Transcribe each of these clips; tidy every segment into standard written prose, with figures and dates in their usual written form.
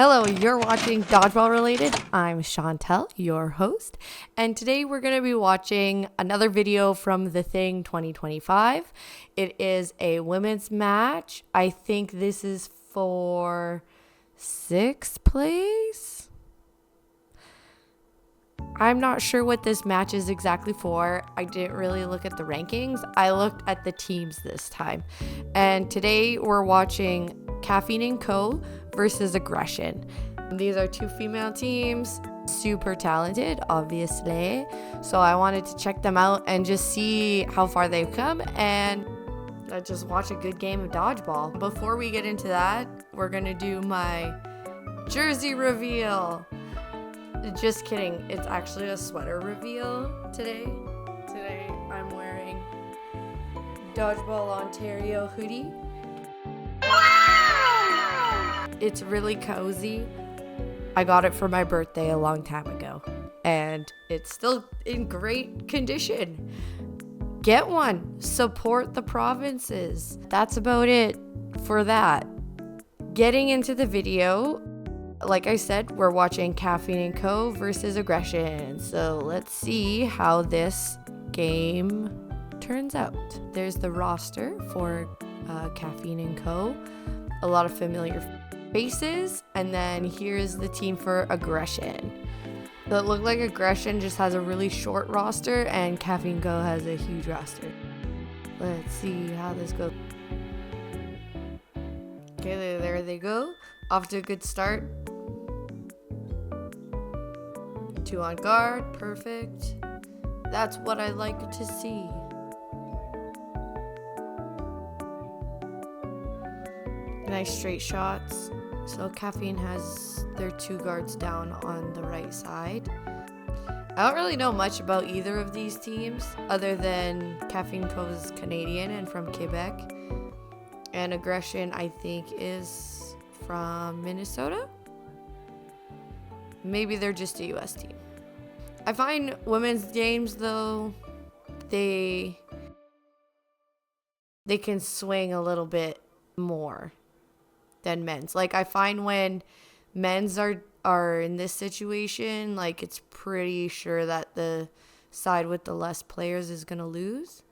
Hello, you're watching Dodgeball Related. I'm Chantel, your host, and today we're going to be watching another video from The Thing 2025. It is a women's match. I think this is for 6th place. I'm not sure what this match is exactly for. I didn't really look at the rankings. I looked at the teams this time. And today we're watching Kafeine and Co. versus Aggression. These are two female teams, super talented, obviously. So I wanted to check them out and just see how far they've come and just watch a good game of dodgeball. Before we get into that, we're gonna do my jersey reveal. Just kidding, it's actually a sweater reveal today. Today I'm wearing Dodgeball Ontario hoodie. It's really cozy. I got it for my birthday a long time ago, and it's still in great condition. Get one. Support the provinces. That's about it for that. Getting into the video, like I said, we're watching Kafeine & Co. versus Aggression. So let's see how this game turns out. There's the roster for Kafeine & Co. A lot of familiar faces, and then here's the team for Aggression. So it looked like Aggression just has a really short roster and Kafeine & Co. has a huge roster. Let's see how this goes. Okay, there they go. Off to a good start. 2 on guard, perfect. That's what I like to see. Nice straight shots. So Kafeine has their 2 guards down on the right side. I don't really know much about either of these teams other than Kafeine Co. is Canadian and from Quebec. And Aggression, I think, is from Minnesota. Maybe they're just a US team. I find women's games, though, they can swing a little bit more than men's. Like, I find when men's are in this situation, like, it's pretty sure that the side with the less players is gonna lose.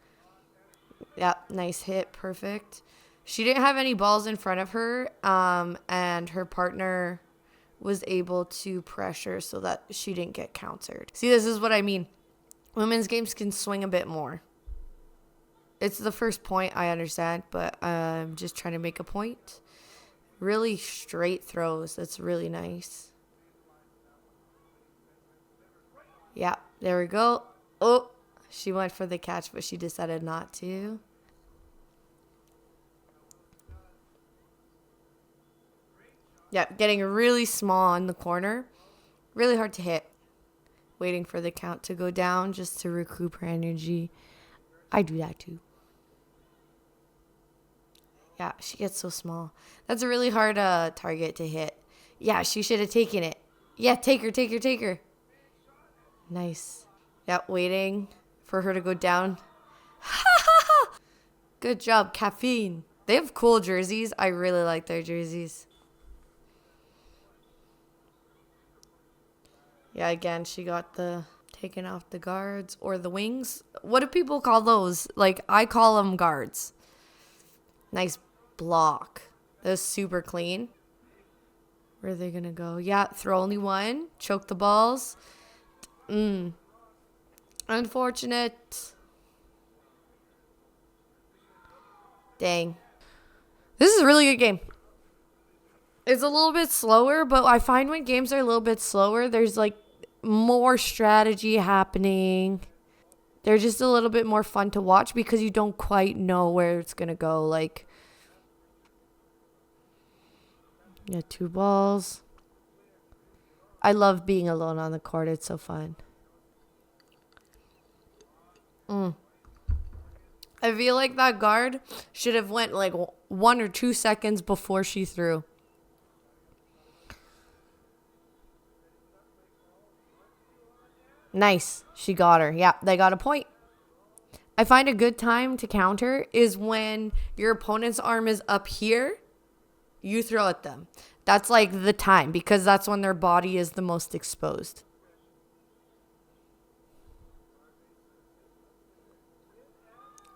Yeah, nice hit, perfect. She didn't have any balls in front of her, and her partner was able to pressure so that she didn't get countered. See, this is what I mean. Women's games can swing a bit more. It's the first point, I understand, but I'm just trying to make a point. Really straight throws. That's really nice. Yeah, there we go. Oh, she went for the catch, but she decided not to. Yeah, getting really small in the corner. Really hard to hit. Waiting for the count to go down just to recoup her energy. I do that too. Yeah, she gets so small. That's a really hard target to hit. Yeah, she should have taken it. Yeah, take her. Nice. Yeah, waiting for her to go down. Good job, Kafeine. They have cool jerseys. I really like their jerseys. Yeah, again, she got the taken off the guards or the wings. What do people call those? Like, I call them guards. Nice block. That was super clean. Where are they going to go? Yeah, throw only one. Choke the balls. Unfortunate. Dang. This is a really good game. It's a little bit slower, but I find when games are a little bit slower, there's like more strategy happening. They're just a little bit more fun to watch because you don't quite know where it's going to go. Like, yeah, 2 balls. I love being alone on the court. It's so fun. I feel like that guard should have went like 1 or 2 seconds before she threw. Nice. She got her. Yeah, they got a point. I find a good time to counter is when your opponent's arm is up here You throw at them. That's like the time because that's when their body is the most exposed.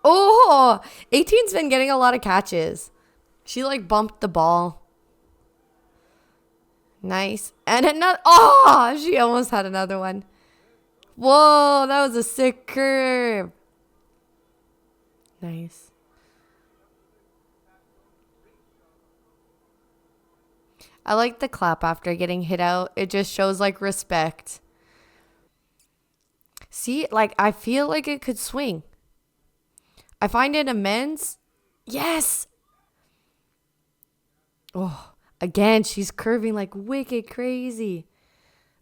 Oh, 18's been getting a lot of catches. She like bumped the ball. Nice. And another. Oh, she almost had another one. Whoa, that was a sick curve. Nice. I like the clap after getting hit out. It just shows like respect. See, like I feel like it could swing. I find it immense. Yes. Oh, again, she's curving like wicked crazy.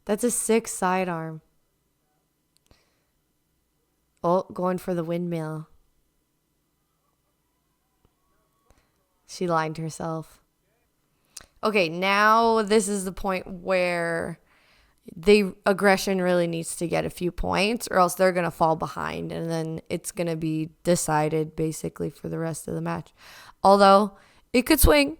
That's a sick sidearm. Oh, going for the windmill. She lined herself. Okay, now this is the point where the aggression really needs to get a few points or else they're going to fall behind and then it's going to be decided basically for the rest of the match. Although it could swing.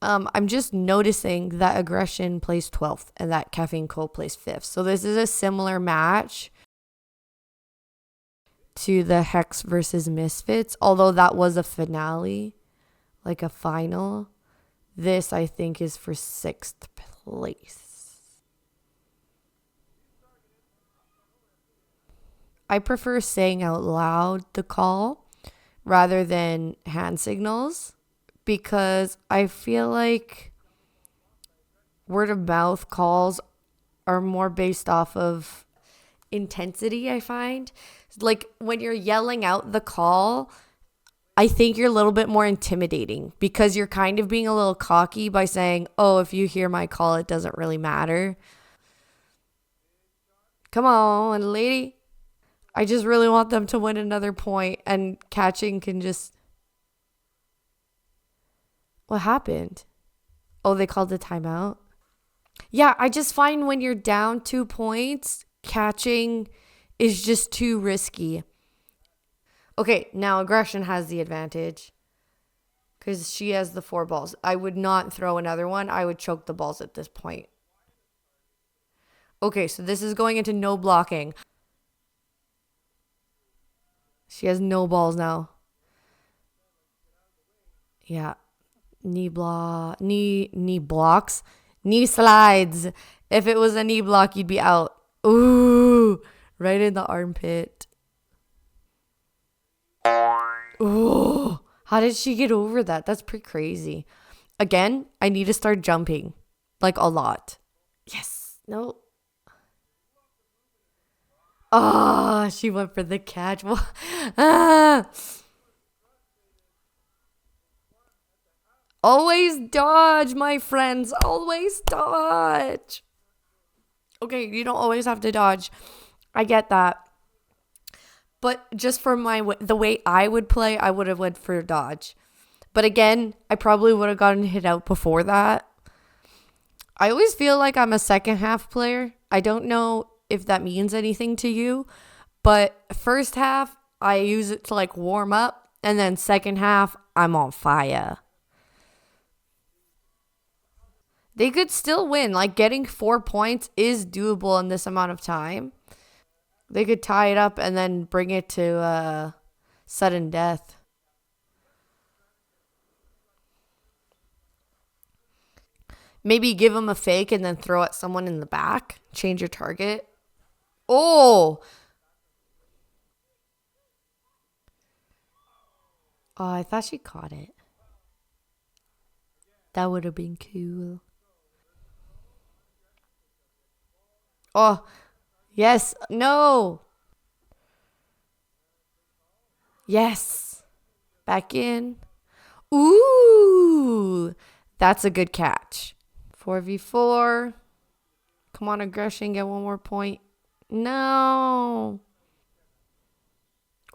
I'm just noticing that aggression plays 12th and that Caffeine Cold plays 5th. So this is a similar match to the Hex versus Misfits, although that was a finale, like a final. This, I think, is for 6th place. I prefer saying out loud the call rather than hand signals because I feel like word of mouth calls are more based off of intensity, I find. Like when you're yelling out the call, I think you're a little bit more intimidating because you're kind of being a little cocky by saying, oh, if you hear my call, it doesn't really matter. Come on, lady. I just really want them to win another point and catching can just... What happened? Oh, they called the timeout? Yeah, I just find when you're down 2 points, catching is just too risky. Okay, now aggression has the advantage because she has the 4 balls. I would not throw another one. I would choke the balls at this point. Okay, so this is going into no blocking. She has no balls now. Yeah. Knee blocks. Knee slides. If it was a knee block, you'd be out. Ooh, right in the armpit. Oh, how did she get over that? That's pretty crazy. Again, I need to start jumping. Like a lot. Yes. No. Ah, she went for the catch. Ah. Always dodge, my friends. Always dodge. Okay, you don't always have to dodge. I get that. But just for the way I would play, I would have went for dodge. But again, I probably would have gotten hit out before that. I always feel like I'm a second half player. I don't know if that means anything to you. But first half, I use it to like warm up. And then second half, I'm on fire. They could still win. Like getting 4 points is doable in this amount of time. They could tie it up and then bring it to sudden death. Maybe give them a fake and then throw at someone in the back. Change your target. Oh! Oh, I thought she caught it. That would have been cool. Oh, yes. No. Yes. Back in. Ooh. That's a good catch. 4v4. Come on, aggression. Get one more point. No.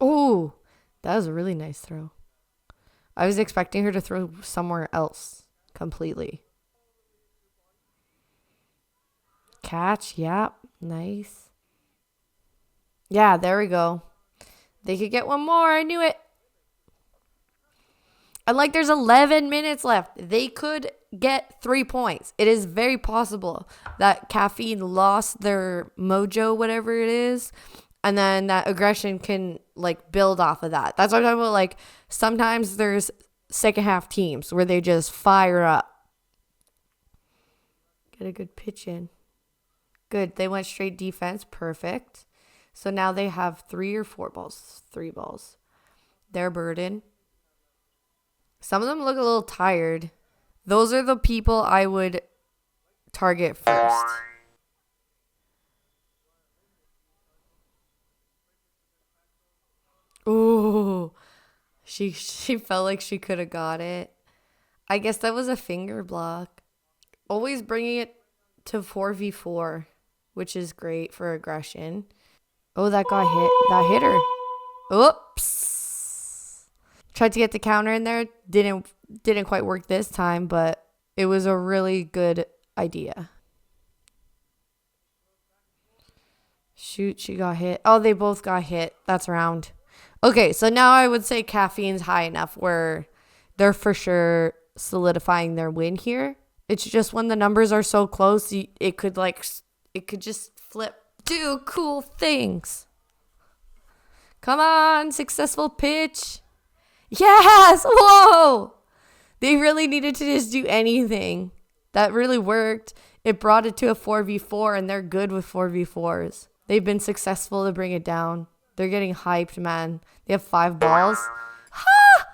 Oh, that was a really nice throw. I was expecting her to throw somewhere else completely. Catch, yeah, nice. Yeah, there we go. They could get one more. I knew it. And like there's 11 minutes left. They could get 3 points. It is very possible that Caffeine lost their mojo, whatever it is. And then that aggression can like build off of that. That's what I'm talking about. Like sometimes there's second half teams where they just fire up. Get a good pitch in. Good. They went straight defense. Perfect. So now they have 3 or 4 balls. 3 balls. They're burdened. Some of them look a little tired. Those are the people I would target first. Ooh. She felt like she could have got it. I guess that was a finger block. Always bringing it to 4v4, which is great for aggression. Oh, that got hit. That hit her. Oops. Tried to get the counter in there. Didn't quite work this time, but it was a really good idea. Shoot, she got hit. Oh, they both got hit. That's round. Okay, so now I would say Caffeine's high enough where they're for sure solidifying their win here. It's just when the numbers are so close, it could just flip. Do cool things. Come on, successful pitch. Yes! Whoa! They really needed to just do anything. That really worked. It brought it to a 4v4, and they're good with 4v4s. They've been successful to bring it down. They're getting hyped, man. They have 5 balls. Ha!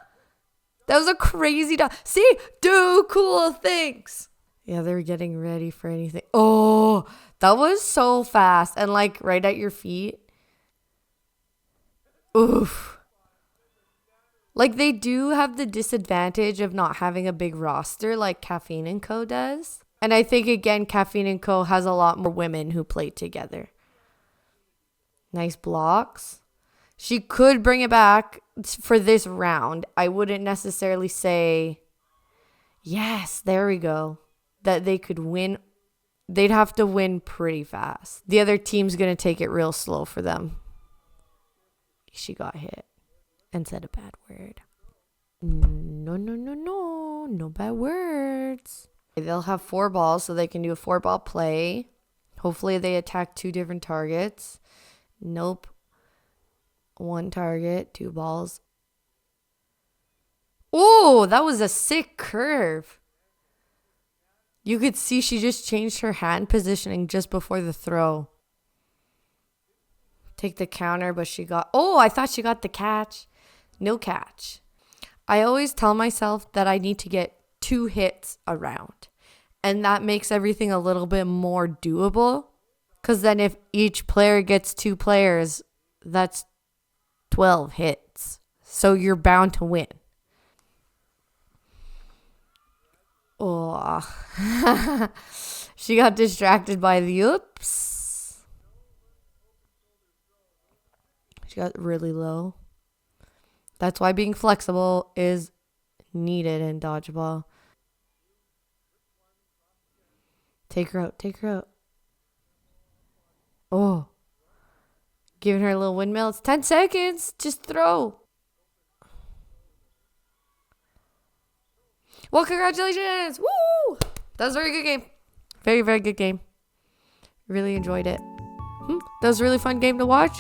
That was a crazy dodge. See? Do cool things. Yeah, they're getting ready for anything. Oh, that was so fast. And like right at your feet. Oof. Like they do have the disadvantage of not having a big roster like Kafeine & Co. does. And I think, again, Kafeine & Co. has a lot more women who play together. Nice blocks. She could bring it back for this round. I wouldn't necessarily say, yes, there we go, that they could win. They'd have to win pretty fast. The other team's going to take it real slow for them. She got hit and said a bad word. No bad words. They'll have 4 balls, so they can do a 4-ball play. Hopefully they attack 2 different targets. Nope. 1 target, 2 balls. Oh, that was a sick curve. You could see she just changed her hand positioning just before the throw. Take the counter, but she got... Oh, I thought she got the catch. No catch. I always tell myself that I need to get 2 hits a round. And that makes everything a little bit more doable. Because then if each player gets 2 players, that's 12 hits. So you're bound to win. Oh. She got distracted by the oops. She got really low. That's why being flexible is needed in dodgeball. Take her out. Take her out. Oh. Giving her a little windmill. It's 10 seconds. Just throw. Well, congratulations. Woo! That was a very good game. Very, very good game. Really enjoyed it. That was a really fun game to watch.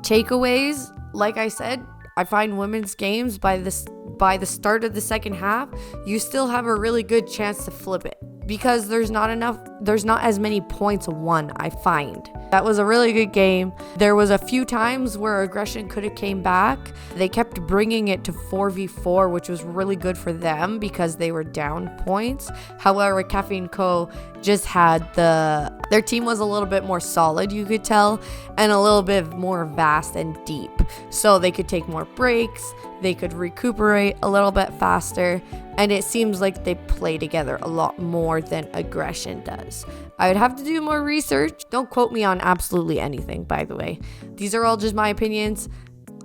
Takeaways, like I said, I find women's games by the start of the second half, you still have a really good chance to flip it. Because there's not as many points won, I find. That was a really good game. There was a few times where aggression could have came back. They kept bringing it to 4v4, which was really good for them because they were down points. However, Kafeine Co. just had their team was a little bit more solid, you could tell, and a little bit more vast and deep. So they could take more breaks, they could recuperate a little bit faster, and it seems like they play together a lot more than aggression does. I would have to do more research. Don't quote me on absolutely anything, by the way. These are all just my opinions.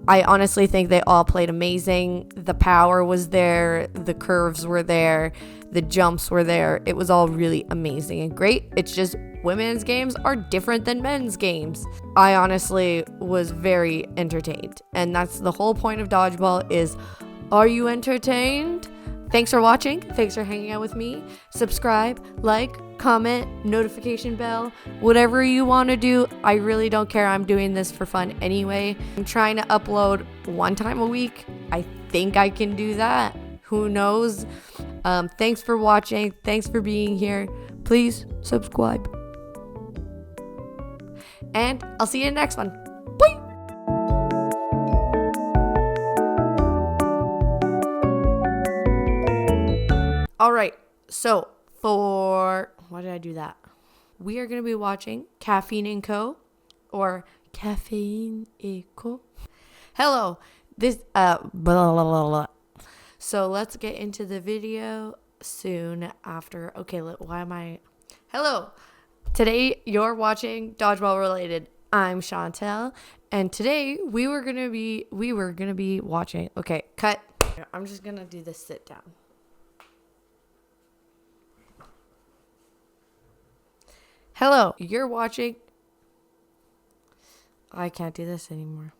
I honestly think they all played amazing. The power was there, the curves were there, the jumps were there. It was all really amazing and great. It's just women's games are different than men's games. I honestly was very entertained, and that's the whole point of dodgeball, is Are you entertained? Thanks for watching. Thanks for hanging out with me. Subscribe, like, comment, notification bell, whatever you want to do. I really don't care. I'm doing this for fun anyway. I'm trying to upload 1 time a week. I think I can do that. Who knows? Thanks for watching. Thanks for being here. Please subscribe. And I'll see you in the next one. Bye. All right, so why did I do that? We are going to be watching Caffeine & Co. or Kafeine & Co. Hello, blah, blah, blah, blah. So let's get into the video soon after. Okay, hello. Today you're watching Dodgeball Related. I'm Chantel, and today we were going to be watching. Okay, cut. I'm just going to do this sit down. Hello, you're watching. I can't do this anymore.